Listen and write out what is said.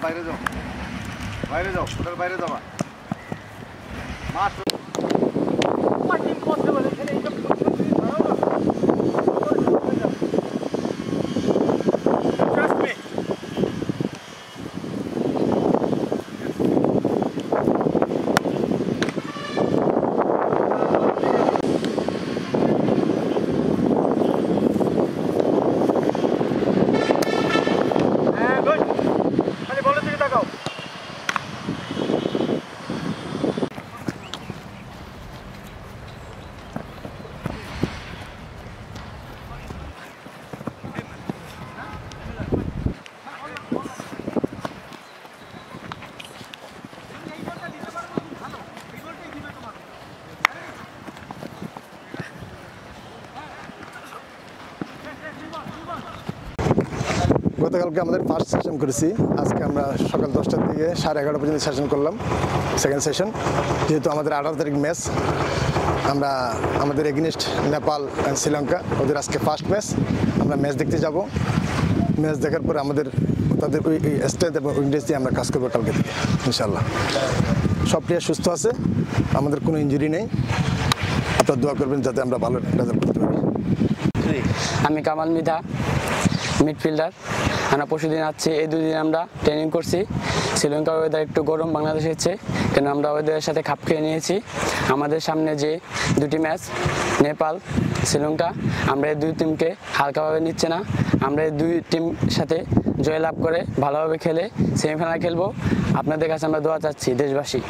বাইরে যাও, বাইরে যাও, ওটার বাইরে যাবা। মাছ গতকালকে আমাদের ফার্স্ট সেশন করেছি। আজকে আমরা সকাল 10টার থেকে 11:30 পর্যন্ত সেশন করলাম, সেকেন্ড সেশন। যেহেতু আমাদের 18 তারিখ ম্যাচ, আমরা আমাদের এগেইনস্ট নেপাল অ্যান্ড শ্রীলঙ্কা, ওদের আজকে ফার্স্ট ম্যাচ। আমরা ম্যাচ দেখতে যাব। ম্যাচ দেখার পরে আমাদের তাদের ওই স্ট্রেংথ এবং উইকনেস দিয়ে আমরা কাজ করবো কালকে থেকে ইনশাল্লাহ। সব প্লেয়ার সুস্থ আছে, আমাদের কোনো ইনজুরি নেই। আপনারা দোয়া করবেন যাতে আমরা ভালো রেজাল্ট করতে পারি। আমি কামাল মৃধা, মিডফিল্ডার। আমরা পরশুদিন আসছি, এই দুদিন আমরা ট্রেনিং করছি। শ্রীলঙ্কার ওয়েদার একটু গরম বাংলাদেশের চেয়ে, কেন আমরা ওয়েদারের সাথে খাপ খেয়ে নিয়েছি। আমাদের সামনে যে দুটি ম্যাচ, নেপাল, শ্রীলঙ্কা, আমরা এই দুই টিমকে হালকাভাবে নিচ্ছে না। আমরা এই দুই টিম সাথে জয়লাভ করে ভালোভাবে খেলে সেমিফাইনাল খেলবো। আপনাদের কাছে আমরা দোয়া চাচ্ছি দেশবাসী।